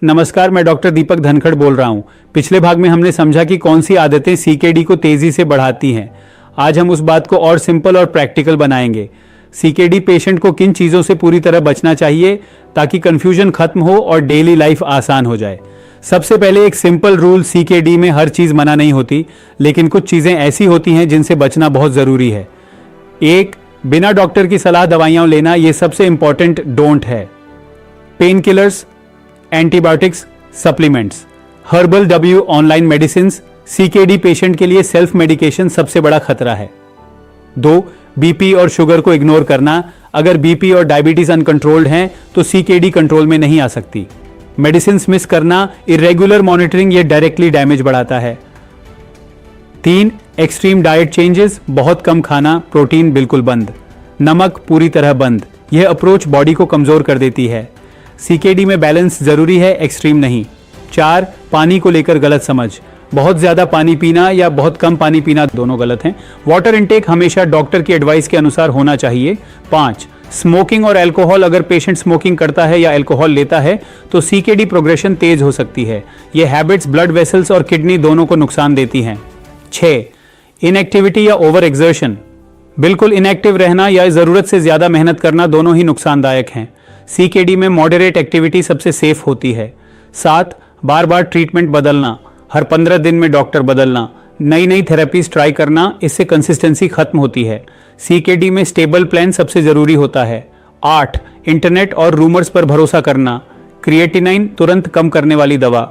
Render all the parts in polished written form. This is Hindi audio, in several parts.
नमस्कार, मैं डॉक्टर दीपक धनखड़ बोल रहा हूँ। पिछले भाग में हमने समझा कि कौन सी आदतें सीकेडी को तेजी से बढ़ाती हैं। आज हम उस बात को और सिंपल और प्रैक्टिकल बनाएंगे। सीकेडी पेशेंट को किन चीज़ों से पूरी तरह बचना चाहिए ताकि कंफ्यूजन खत्म हो और डेली लाइफ आसान हो जाए। सबसे पहले एक सिंपल रूल, सीकेडी में हर चीज़ मना नहीं होती, लेकिन कुछ चीज़ें ऐसी होती हैं जिनसे बचना बहुत ज़रूरी है। एक, बिना डॉक्टर की सलाह दवाइयाँ लेना, ये सबसे इंपॉर्टेंट डोंट है। Pain killers, antibiotics, supplements, herbal W online medicine, CKD patient के लिए सेल्फ मेडिकेशन सबसे बड़ा खतरा है। 2, बीपी और शुगर को इग्नोर करना। अगर बीपी और डायबिटीज अनकंट्रोल्ड हैं तो सीकेडी कंट्रोल में नहीं आ सकती। मेडिसिन मिस करना, इरेगुलर मॉनिटरिंग, ये डायरेक्टली डैमेज बढ़ाता है। 3, एक्सट्रीम डाइट चेंजेस, बहुत कम खाना, प्रोटीन बिल्कुल बंद, नमक पूरी तरह बंद। यह अप्रोच बॉडी को कमजोर कर देती है। सीकेडी में बैलेंस जरूरी है, एक्सट्रीम नहीं। 4, पानी को लेकर गलत समझ, बहुत ज्यादा पानी पीना या बहुत कम पानी पीना दोनों गलत हैं। वाटर इनटेक हमेशा डॉक्टर की एडवाइस के अनुसार होना चाहिए। 5, स्मोकिंग और अल्कोहल, अगर पेशेंट स्मोकिंग करता है या अल्कोहल लेता है तो सीकेडी प्रोग्रेशन तेज हो सकती है। ये हैबिट्स ब्लड वेसल्स और किडनी दोनों को नुकसान देती हैं। 6, इनएक्टिविटी या ओवर एक्सर्शन, बिल्कुल इनएक्टिव रहना या जरूरत से ज्यादा मेहनत करना दोनों ही नुकसानदायक हैं। सीकेडी में मॉडरेट एक्टिविटी सबसे सेफ होती है। 7, बार बार ट्रीटमेंट बदलना, हर 15 दिन में डॉक्टर बदलना, नई नई थेरेपीज ट्राई करना, इससे कंसिस्टेंसी खत्म होती है। सीकेडी में स्टेबल प्लान सबसे जरूरी होता है। 8, इंटरनेट और रूमर्स पर भरोसा करना, क्रिएटिनाइन तुरंत कम करने वाली दवा,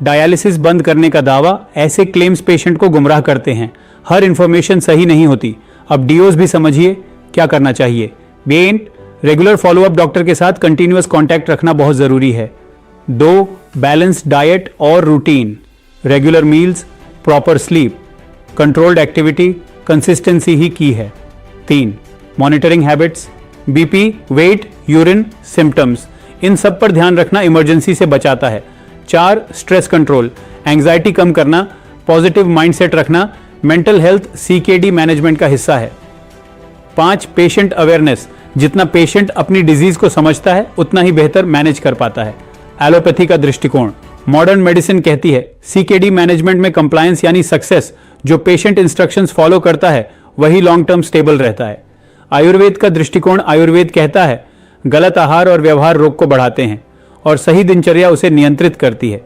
डायलिसिस बंद करने का दावा, ऐसे क्लेम्स पेशेंट को गुमराह करते हैं। हर इंफॉर्मेशन सही नहीं होती। अब डीओज भी समझिए क्या करना चाहिए। मेन, रेगुलर फॉलोअप डॉक्टर के साथ कंटिन्यूअस कांटेक्ट रखना बहुत जरूरी है। 2, बैलेंस डाइट और routine, regular meals, proper sleep, controlled activity, consistency ही की है। 3, monitoring habits, BP, weight, urine, symptoms, इन सब पर ध्यान रखना इमरजेंसी से बचाता है। 4, स्ट्रेस कंट्रोल, एंग्जाइटी कम करना, पॉजिटिव माइंडसेट रखना, मेंटल हेल्थ सीकेडी मैनेजमेंट का हिस्सा है। 5, पेशेंट अवेयरनेस, जितना पेशेंट अपनी डिजीज को समझता है उतना ही बेहतर मैनेज कर पाता है। एलोपैथी का दृष्टिकोण, मॉडर्न मेडिसिन कहती है सीकेडी मैनेजमेंट में कंप्लायंस यानी सक्सेस, जो पेशेंट इंस्ट्रक्शंस फॉलो करता है वही लॉन्ग टर्म स्टेबल रहता है। आयुर्वेद का दृष्टिकोण, आयुर्वेद कहता है गलत आहार और व्यवहार रोग को बढ़ाते हैं और सही दिनचर्या उसे नियंत्रित करती है।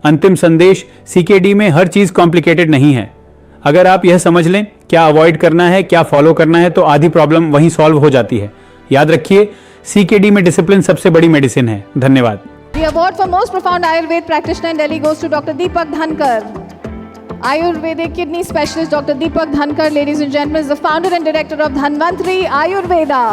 अंतिम संदेश, सीकेडी में हर चीज कॉम्प्लिकेटेड नहीं है। अगर आप यह समझ लें क्या अवॉइड करना है, क्या फॉलो करना है, तो आधी प्रॉब्लम वहीं सॉल्व हो जाती है। याद रखिए, सीकेडी में डिसिप्लिन सबसे बड़ी मेडिसिन है। धन्यवाद। The award for most profound Ayurveda practitioner in Delhi goes to Dr. Deepak Dhankar. Ayurvedic kidney specialist Dr. Deepak Dhankar, ladies and gentlemen, is the founder and director of Dhanvantri Ayurveda.